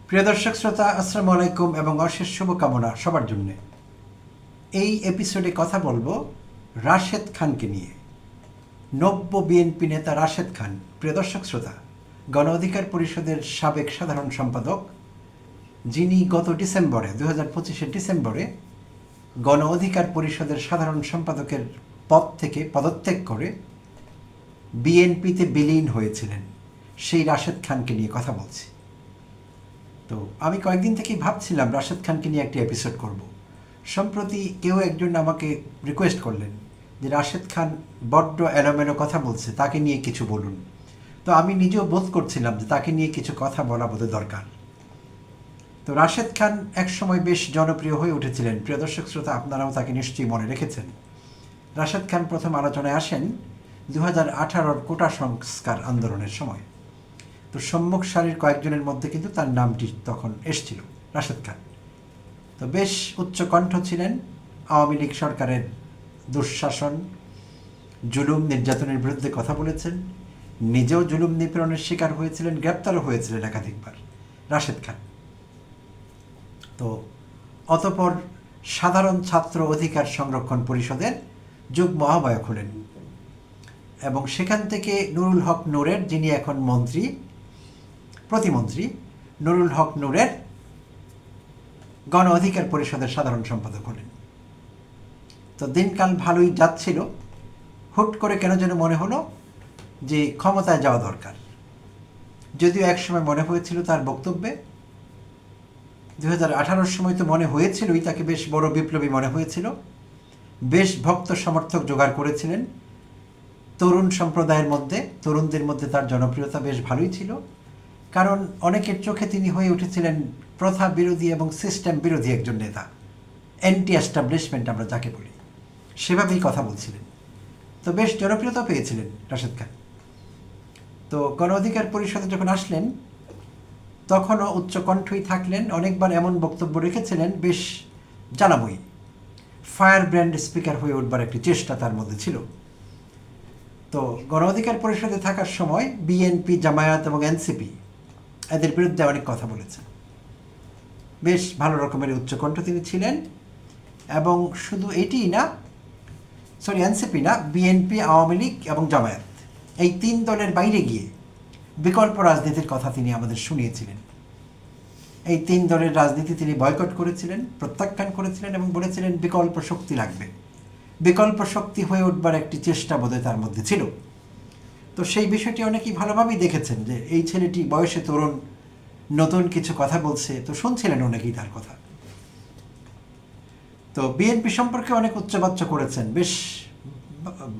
প্রিয় দর্শক শ্রোতা, আসসালামু আলাইকুম এবং অশেষ শুভকামনা সবার জন্য। এই এপিসোডে কথা বলবো রাশেদ খানকে নিয়ে। নব্য বিএনপি নেতা রাশেদ খান, প্রিয় দর্শক শ্রোতা, গণ অধিকার পরিষদের সাবেক সাধারণ সম্পাদক, যিনি গত ডিসেম্বরে 2025 ডিসেম্বরে গণ অধিকার পরিষদের সাধারণ সম্পাদকের পদ থেকে পদত্যাগ করে বিএনপিতে বিলীন হয়েছিলেন, সেই রাশেদ খানকে নিয়ে কথা বলছি। তো আমি কয়েকদিন থেকেই ভাবছিলাম রাশেদ খানকে নিয়ে একটি এপিসোড করব। সম্প্রতি কেউ একজন আমাকে রিকোয়েস্ট করলেন যে রাশেদ খান বড্ড এলোমেলো কথা বলছে, তাকে নিয়ে কিছু বলুন। তো আমি নিজেও বোধ করছিলাম যে তাকে নিয়ে কিছু কথা বলা বোধহয় দরকার। তো রাশেদ খান একসময় বেশ জনপ্রিয় হয়ে উঠেছিলেন। প্রিয় দর্শক শ্রোতা, আপনারাও তাকে নিশ্চয়ই মনে রেখেছেন। রাশেদ খান প্রথম আলোচনায় আসেন 2018 কোটা সংস্কার আন্দোলনের সময়। তো সম্মুখ সারির কয়েকজনের মধ্যে কিন্তু তার নামটি তখন এসছিল, রাশেদ খান। তো বেশ উচ্চকণ্ঠ ছিলেন। আওয়ামী লীগ সরকারের দুঃশাসন, জুলুম নির্যাতনের বিরুদ্ধে কথা বলেছেন। নিজেও জুলুম নিপীড়নের শিকার হয়েছিলেন, গ্রেপ্তারও হয়েছিলেন একাধিকবার রাশেদ খান। তো অতঃপর সাধারণ ছাত্র অধিকার সংরক্ষণ পরিষদের যুগ্ম আহ্বায়ক হলেন এবং সেখান থেকে নুরুল হক নূরের, যিনি এখন প্রতিমন্ত্রী, নুরুল হক নূরের গণ অধিকার পরিষদের সাধারণ সম্পাদক হলেন। তো দিনকাল ভালোই যাচ্ছিল। হুট করে কেন যেন মনে হলো যে ক্ষমতায় যাওয়া দরকার। যদিও একসময় মনে হয়েছিল তার বক্তব্যে, 2018 সময় তো মনে হয়েছিলই তাকে বেশ বড় বিপ্লবী মনে হয়েছিল। বেশ ভক্ত সমর্থক জোগাড় করেছিলেন তরুণ সম্প্রদায়ের মধ্যে, তরুণদের মধ্যে তার জনপ্রিয়তা বেশ ভালোই ছিল। কারণ অনেকের চোখে তিনি হয়ে উঠেছিলেন প্রথা বিরোধী এবং সিস্টেম বিরোধী একজন নেতা, অ্যান্টি এস্টাবলিশমেন্ট আমরা যাকে বলি, সেভাবেই কথা বলছিলেন। তো বেশ জনপ্রিয়তা পেয়েছিলেন রাশেদ খান। তো গণ অধিকার পরিষদে যখন আসলেন তখনও উচ্চকণ্ঠই থাকলেন। অনেকবার এমন বক্তব্য রেখেছিলেন বেশ জ্বালাময়ী, ফায়ার ব্র্যান্ড স্পিকার হয়ে উঠবার একটি চেষ্টা তার মধ্যে ছিল। তো গণ অধিকার পরিষদে থাকার সময় বিএনপি, জামায়াত এবং এনসিপি এদের বিরুদ্ধে অনেক কথা বলেছেন। বেশ ভালো রকমের উচ্চকণ্ঠ তিনি ছিলেন। এবং শুধু এটিই না, এনসিপি না, বিএনপি, আওয়ামী লীগ এবং জামায়াত, এই তিন দলের বাইরে গিয়ে বিকল্প রাজনীতির কথা তিনি আমাদের শুনিয়েছিলেন। এই তিন দলের রাজনীতি তিনি বয়কট করেছিলেন, প্রত্যাখ্যান করেছিলেন এবং বলেছিলেন বিকল্প শক্তি লাগবে। বিকল্প শক্তি হয়ে উঠবার একটি চেষ্টা বোধহয় তার মধ্যে ছিল। তো সেই বিষয়টি অনেকেই ভালোভাবেই দেখেছেন যে এই ছেলেটি বয়সে তরুণ, নতুন কিছু কথা বলছে, তো শুনছিলেন অনেকেই তার কথা। তো বিএনপি সম্পর্কে অনেক উচ্চবাচ্য করেছেন, বেশ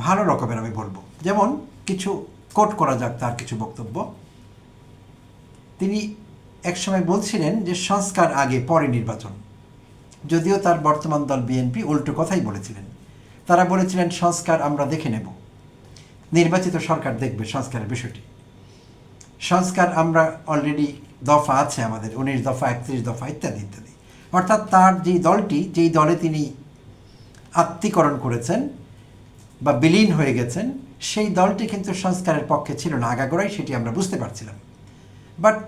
ভালো রকমের আমি বলবো। যেমন কিছু কোট করা যাক তার কিছু বক্তব্য। তিনি একসময় বলছিলেন যে সংস্কার আগে পরে নির্বাচন। যদিও তার বর্তমান দল বিএনপি উল্টো কথাই বলেছিলেন। তারা বলেছিলেন সংস্কার আমরা দেখে নেব, নির্বাচিত সরকার দেখবে সংস্কারের বিষয়টি। সংস্কার আমরা অলরেডি দফা আছে আমাদের, 19 দফা, 31 দফা ইত্যাদি ইত্যাদি। অর্থাৎ তার যেই দলে তিনি আত্মীকরণ করেছেন বা বিলীন হয়ে গেছেন, সেই দলটি কিন্তু সংস্কারের পক্ষে ছিল না আগাগোড়াই, সেটি আমরা বুঝতে পারছিলাম। বাট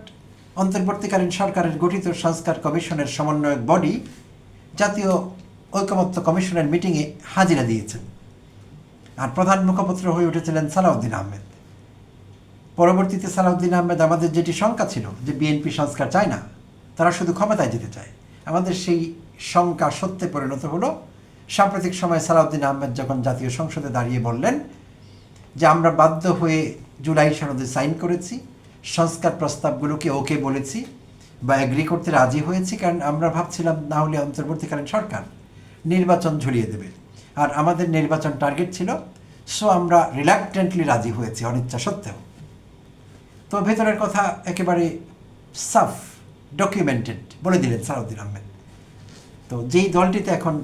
অন্তর্বর্তীকালীন সরকারের গঠিত সংস্কার কমিশনের সমন্বয়ক বডি জাতীয় ঐকমত্য কমিশনের মিটিংয়ে হাজিরা দিয়েছেন, আর প্রধান মুখপাত্র হয়ে উঠেছিলেন সালাউদ্দিন আহমেদ। পরবর্তীতে সালাউদ্দিন আহমেদ, আমাদের যেটি শঙ্কা ছিল যে বিএনপি সংস্কার চায় না, তারা শুধু ক্ষমতায় যেতে চায়, আমাদের সেই শঙ্কা সত্যে পরিণত হলো। সাম্প্রতিক সময়ে সালাউদ্দিন আহমেদ যখন জাতীয় সংসদে দাঁড়িয়ে বললেন যে আমরা বাধ্য হয়ে জুলাই সনদে সাইন করেছি, সংস্কার প্রস্তাবগুলোকে ওকে বলেছি বা এগ্রি করতে রাজি হয়েছি, কারণ আমরা ভাবছিলাম না হলে অন্তর্বর্তীকালীন সরকার নির্বাচন ঝুলিয়ে দেবে, আর আমাদের নির্বাচন টার্গেট ছিল। সো আমরা রিল্যাক্টেন্টলি রাজি হয়েছি, অনিচ্ছা সত্ত্বেও। তো ভেতরের কথা একেবারে সাফ ডকুমেন্টেড বলে দিলেন সালাউদ্দিন আহমেদ। তো যেই দলটিতে এখন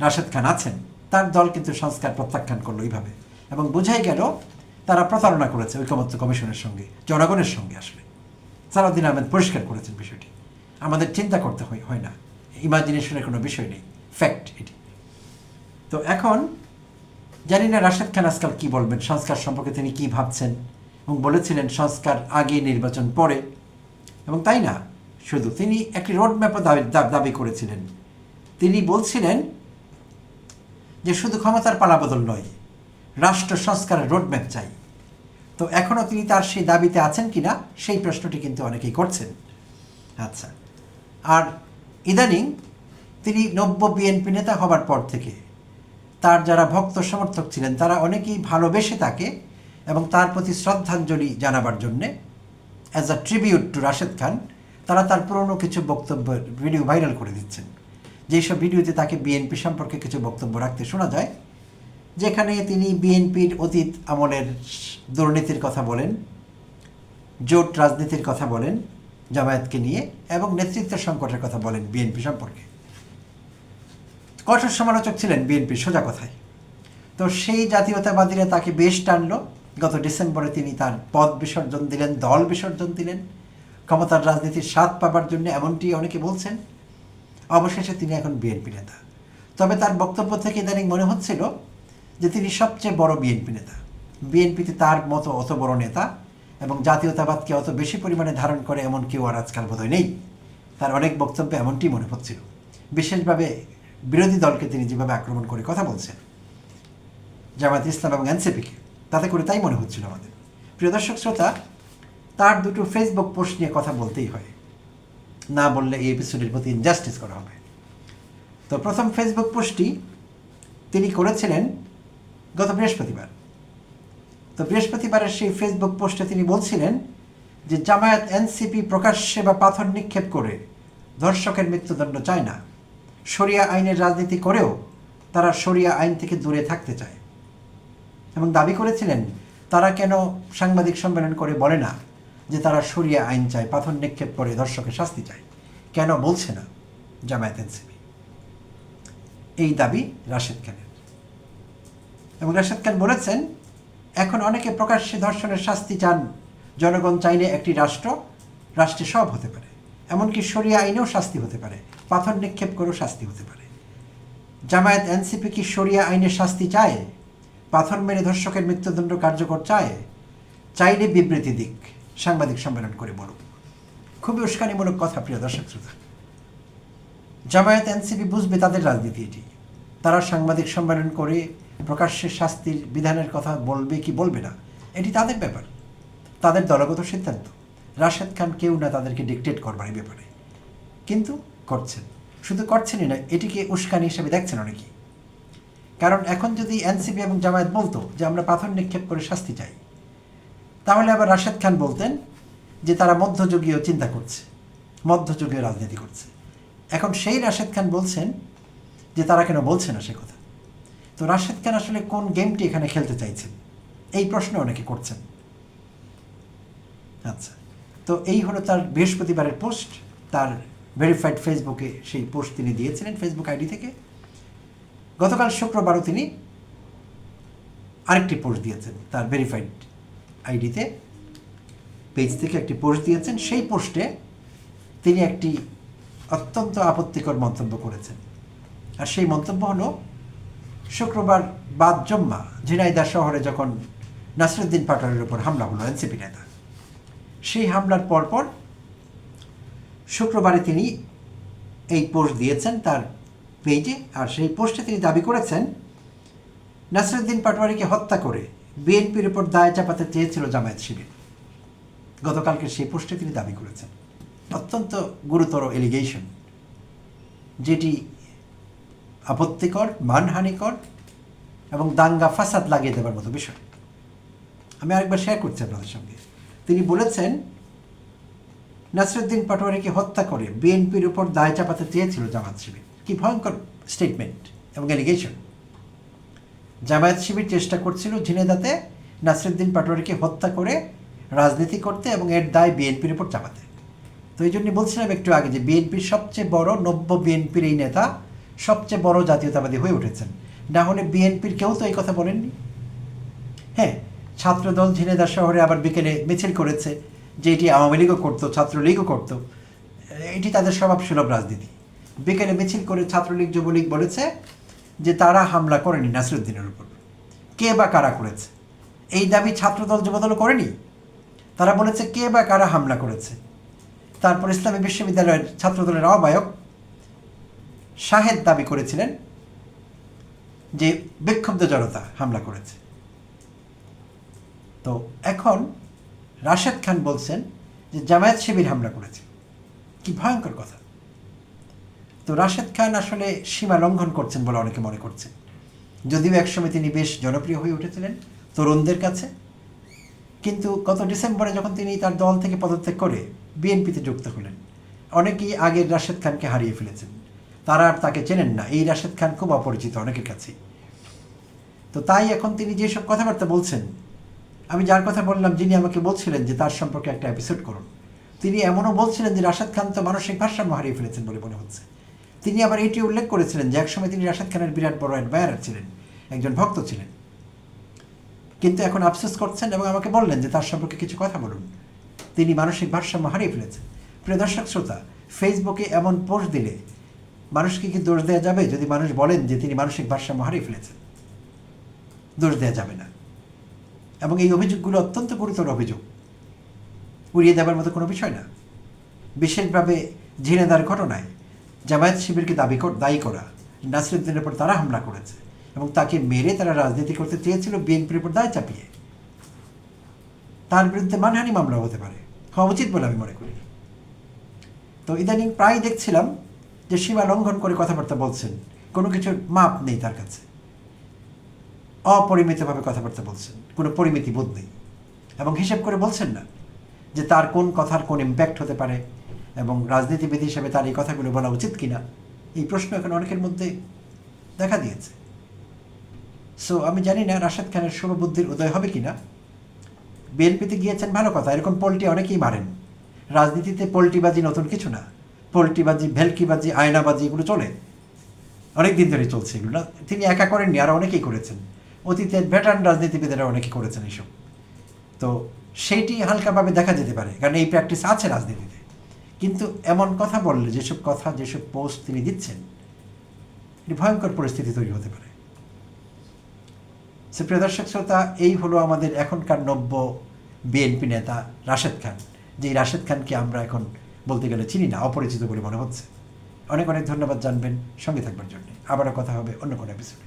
রাশেদ খান আছেন, তার দল কিন্তু সংস্কার প্রত্যাখ্যান করলো এইভাবে, এবং বোঝাই গেল তারা প্রতারণা করেছে ঐকমত্য কমিশনের সঙ্গে, জনগণের সঙ্গে। আসলে সালাউদ্দিন আহমেদ পরিষ্কার করেছেন বিষয়টি। আমাদের চিন্তা করতে হয় না, ইমাজিনেশনের কোনো বিষয় নেই, ফ্যাক্ট এটি। তো এখন জানি না রাশেদ খান আজকাল কী বলবেন, সংস্কার সম্পর্কে তিনি কী ভাবছেন, এবং বলেছিলেন সংস্কার আগে নির্বাচন পরে। এবং তাই না শুধু, তিনি একটি রোডম্যাপও দাবি করেছিলেন। তিনি বলছিলেন যে শুধু ক্ষমতার পালাবদল নয়, রাষ্ট্র সংস্কারের রোডম্যাপ চাই। তো এখনও তিনি তার সেই দাবিতে আছেন কিনা সেই প্রশ্নটি কিন্তু অনেকেই করছেন। আচ্ছা, আর ইদানিং তিনি নব্য বিএনপি নেতা হবার পর থেকে তার যারা ভক্ত সমর্থক ছিলেন তারা অনেকেই ভালোবেসে তাকে এবং তার প্রতি শ্রদ্ধাঞ্জলি জানাবার জন্যে as a tribute to Rashed Khan তারা তার পুরনো কিছু বক্তব্য ভিডিও ভাইরাল করে দিচ্ছেন। যেসব ভিডিওতে তাকে বিএনপি সম্পর্কে কিছু বক্তব্য রাখতে শোনা যায়, যেখানে তিনি বিএনপির অতীত আমলের দুর্নীতির কথা বলেন, জোট রাজনীতির কথা বলেন জামায়াতকে নিয়ে, এবং নেতৃত্ব সংকটের কথা বলেন বিএনপি সম্পর্কে। কঠোর সমালোচক ছিলেন বিএনপির, সোজা কথায়। তো সেই জাতীয়তাবাদীরা তাকে বেশ টানল। গত ডিসেম্বরে তিনি তার পদ বিসর্জন দিলেন, দল বিসর্জন দিলেন ক্ষমতার রাজনীতির স্বাদ পাবার জন্য, এমনটি অনেকে বলছেন। অবশেষে তিনি এখন বিএনপি নেতা। তবে তার বক্তব্য থেকে ইদানিং মনে হচ্ছিল যে তিনি সবচেয়ে বড় বিএনপি নেতা। বিএনপিতে তার মতো অত বড় নেতা এবং জাতীয়তাবাদকে অত বেশি পরিমাণে ধারণ করে এমন কেউ আর আজকাল বোধহয় নেই। তার অনেক বক্তব্যে এমনটি মনে হচ্ছিল, বিশেষভাবে বিরোধী দলকে তিনি যেভাবে আক্রমণ করে কথা বলছেন, জামায়াত ইসলাম এবং এনসিপিকে, তাতে করে তাই মনে হচ্ছিল আমাদের। প্রিয় দর্শক শ্রোতা, তার দুটো ফেসবুক পোস্ট নিয়ে কথা বলতেই হয়, না বললে এই এপিসোডের প্রতি ইনজাস্টিস করা হবে। তো প্রথম ফেসবুক পোস্টটি তিনি করেছিলেন গত বৃহস্পতিবার। তো বৃহস্পতিবারের সেই ফেসবুক পোস্টে তিনি বলছিলেন যে জামায়াত এনসিপি প্রকাশ্যে বা পাথর নিক্ষেপ করে ধর্ষকের মৃত্যুদণ্ড চায় না, শরিয়া আইনের রাজনীতি করেও তারা শরিয়া আইন থেকে দূরে থাকতে চায়, এবং দাবি করেছিলেন তারা কেন সাংবাদিক সম্মেলন করে বলে না যে তারা শরিয়া আইন চায়, পাথর নিক্ষেপ করে ধর্ষকের শাস্তি চায়, কেন বলছে না জামায়াত এনসিপি? এই দাবি রাশেদ খানের। এবং রাশেদ খান বলেছেন এখন অনেকে প্রকাশ্যে ধর্ষণের শাস্তি চান, জনগণ চাইলে একটি রাষ্ট্রে সব হতে পারে, এমনকি শরিয়া আইনেও শাস্তি হতে পারে, পাথর নিক্ষেপ করেও শাস্তি হতে পারে। জামায়াত এনসিপি কি শরিয়া আইনের শাস্তি চায়? পাথর মেরে ধর্ষকের মৃত্যুদণ্ড কার্যকর চায়? চাইলে বিবৃতি দিক, সাংবাদিক সম্মেলন করে বলুক। খুবই উস্কানিমূলক কথা প্রিয় দর্শক শ্রোতা। জামায়াত এনসিপি বুঝবে তাদের রাজনীতি এটি। তারা সাংবাদিক সম্মেলন করে প্রকাশ্যে শাস্তির বিধানের কথা বলবে কি বলবে না, এটি তাদের ব্যাপার, তাদের দলগত সিদ্ধান্ত। রাশেদ খান কেউ না তাদেরকে ডিকটেট করবার এই ব্যাপারে, কিন্তু করছেন। শুধু করছেনই না, এটিকে উস্কানি হিসেবে দেখছেন অনেকেই। কারণ এখন যদি এনসিপি এবং জামায়াত বলতো যে আমরা পাথর নিক্ষেপ করে শাস্তি চাই, তাহলে আবার রাশেদ খান বলতেন যে তারা মধ্যযুগীয় চিন্তা করছে, মধ্যযুগীয় রাজনীতি করছে। এখন সেই রাশেদ খান বলছেন যে তারা কেন বলছে না সে কথা। তো রাশেদ খান আসলে কোন গেমটি এখানে খেলতে চাইছেন, এই প্রশ্ন অনেকে করছেন। আচ্ছা, তো এই হলো তার বৃহস্পতিবারের পোস্ট। তার ভেরিফাইড ফেসবুকে সেই পোস্ট তিনি দিয়েছিলেন ফেসবুক আইডি থেকে। গতকাল শুক্রবারও তিনি আরেকটি পোস্ট দিয়েছেন তার ভেরিফাইড আইডিতে, পেজ থেকে একটি পোস্ট দিয়েছেন। সেই পোস্টে তিনি একটি অত্যন্ত আপত্তিকর মন্তব্য করেছেন। আর সেই মন্তব্য হলো, শুক্রবার বাদ জম্মা ঝিনাইদহ শহরে যখন নাসিরুদ্দিন পাটোয়ারির উপর হামলা হলো এনসিপি নেতা, সেই হামলার পরপর শুক্রবারে তিনি এই পোস্ট দিয়েছেন তার পেজে। আর সেই পোস্টে তিনি দাবি করেছেন নাসিরুদ্দিন পাটোয়ারিকে হত্যা করে বিএনপির উপর দায় চাপাতে চেয়েছিল জামায়াত শিবির। গতকালকে সেই পোস্টে তিনি দাবি করেছেন। অত্যন্ত গুরুতর এলিগেশন, যেটি আপত্তিকর, মানহানিকর এবং দাঙ্গা ফাসাদ লাগিয়ে দেওয়ার মতো বিষয়। আমি আরেকবার শেয়ার করছি আপনাদের সঙ্গে। তিনি বলেছেন নাসিরুদ্দিন পাটোয়ারিকে হত্যা করে বিএনপির উপর দায় চাপাতে চেয়েছিল জামায়াত শিবির। কি ভয়ঙ্কর স্টেটমেন্ট এবং এলিগেশন! জামায়াত শিবির চেষ্টা করছিল ঝিনাইদহে নাসিরুদ্দিন পাটোয়ারিকে হত্যা করে রাজনীতি করতে এবং এর দায় বিএনপির উপর চাপাতে। তো এই জন্যই বলছিলাম একটু আগে যে বিএনপির সবচেয়ে বড়, নব্য বিএনপির এই নেতা সবচেয়ে বড় জাতীয়তাবাদী হয়ে উঠেছেন। না হলে বিএনপির কেউ তো এই কথা বলেননি। হ্যাঁ, ছাত্রদল ঝিনাইদহ শহরে আবার বিকেলে মিছিল করেছে, যে এটি আওয়ামী লীগও করতো, ছাত্রলীগও করতো, এটি তাদের স্বভাবসুলভ রাজনীতি। বিকেলে মিছিল করে ছাত্রলীগ, যুবলীগ বলেছে যে তারা হামলা করেনি নাসিরুদ্দিনের উপর। কে বা কারা করেছে এই দাবি ছাত্রদল, যুবদলও করেনি। তারা বলেছে কে বা কারা হামলা করেছে। তারপর ইসলামী বিশ্ববিদ্যালয়ের ছাত্রদলের আহ্বায়ক শাহেদ দাবি করেছিলেন যে বিক্ষুব্ধ জনতা হামলা করেছে। তো এখন রাশেদ খান বলছেন যে জামায়াত শিবির হামলা করেছে। কি ভয়ঙ্কর কথা! তো রাশেদ খান আসলে সীমা লঙ্ঘন করছেন বলে অনেকে মনে করছেন, যদিও একসময় তিনি বেশ জনপ্রিয় হয়ে উঠেছিলেন তরুণদের কাছে। কিন্তু গত ডিসেম্বরে যখন তিনি তার দল থেকে পদত্যাগ করে বিএনপিতে যুক্ত হলেন, অনেকেই আগের রাশেদ খানকে হারিয়ে ফেলেছেন, তারা আর তাকে চেনেন না। এই রাশেদ খান খুব অপরিচিত অনেকের কাছে। তো তাই এখন তিনি যেসব কথাবার্তা বলছেন, আমি যার কথা বললাম, যিনি আমাকে বলছিলেন যে তার সম্পর্কে একটা এপিসোড করুন, তিনি এমনও বলছিলেন যে রাশেদ খান তো মানসিক ভারসাম্য হারিয়ে ফেলেছেন বলে মনে হচ্ছে। তিনি আবার এটি উল্লেখ করেছিলেন যে একসময় তিনি রাশেদ খানের বিরাট বড় অ্যাডমায়ারার ছিলেন, একজন ভক্ত ছিলেন, কিন্তু এখন আফসোস করছেন এবং আমাকে বললেন যে তার সম্পর্কে কিছু কথা বলুন, তিনি মানসিক ভারসাম্য হারিয়ে ফেলেছেন। প্রিয় দর্শক শ্রোতা, ফেসবুকে এমন পোস্ট দিলে মানুষকে কি দোষ দেওয়া যাবে? যদি মানুষ বলেন যে তিনি মানসিক ভারসাম্য হারিয়ে ফেলেছেন, দোষ দেওয়া যাবে না। এবং এই অভিযোগগুলো অত্যন্ত গুরুতর অভিযোগ, উড়িয়ে দেওয়ার মতো কোনো বিষয় না। বিশেষভাবে ঝিনাইদহের ঘটনায় জামায়াত শিবিরকে দায়ী করা, নাসিরুদ্দিনের উপর তারা হামলা করেছে এবং তাকে মেরে তারা রাজনীতি করতে চেয়েছিল বিএনপির উপর দায় চাপিয়ে। তার বিরুদ্ধে মানহানি মামলাও হতে পারে, হওয়া উচিত বলে আমি মনে করি। তো ইদানিং প্রায় দেখছিলাম যে সীমা লঙ্ঘন করে কথাবার্তা বলছেন, কোনো কিছুর মাপ নেই তার কাছে, অপরিমিতভাবে কথাবার্তা বলছেন, কোনো পরিমিতি বোধ নেই, এবং হিসেব করে বলছেন না যে তার কোন কথার কোন ইম্প্যাক্ট হতে পারে এবং রাজনীতিবিদ হিসেবে তার এই কথাগুলো বলা উচিত কিনা, এই প্রশ্ন এখন অনেকের মধ্যে দেখা দিয়েছে। সো আমি জানি না রাশেদ খানের শুভবুদ্ধির উদয় হবে কিনা। বিএনপিতে গিয়েছেন ভালো কথা, এরকম পোল্টি অনেকেই মারেন। রাজনীতিতে পোল্টিবাজি নতুন কিছু না, পোল্টিবাজি, ভেলকিবাজি, আয়নাবাজি এগুলো চলে, অনেক দিন ধরে চলছে এগুলো না। তিনি একা করেননি, আরও অনেকেই করেছেন, অতীতের ভেটারান রাজনীতিবিদেরা অনেকেই করেছেন এইসব। তো সেইটি হালকাভাবে দেখা যেতে পারে, কারণ এই প্র্যাকটিস আছে রাজনীতিতে। কিন্তু এমন কথা বললে, যেসব কথা, যেসব পোস্ট তিনি দিচ্ছেন, এটি ভয়ঙ্কর পরিস্থিতি তৈরি হতে পারে। সে প্রিয় দর্শক শ্রোতা, এই হলো আমাদের এখনকার নব্য বিএনপি নেতা রাশেদ খান, যেই রাশেদ খানকে আমরা এখন বলতে গেলে চিনি না, অপরিচিত বলে মনে হচ্ছে। অনেক অনেক ধন্যবাদ জানবেন, সঙ্গে থাকবার জন্য। আবারও কথা হবে অন্য কোনো এপিসোডে।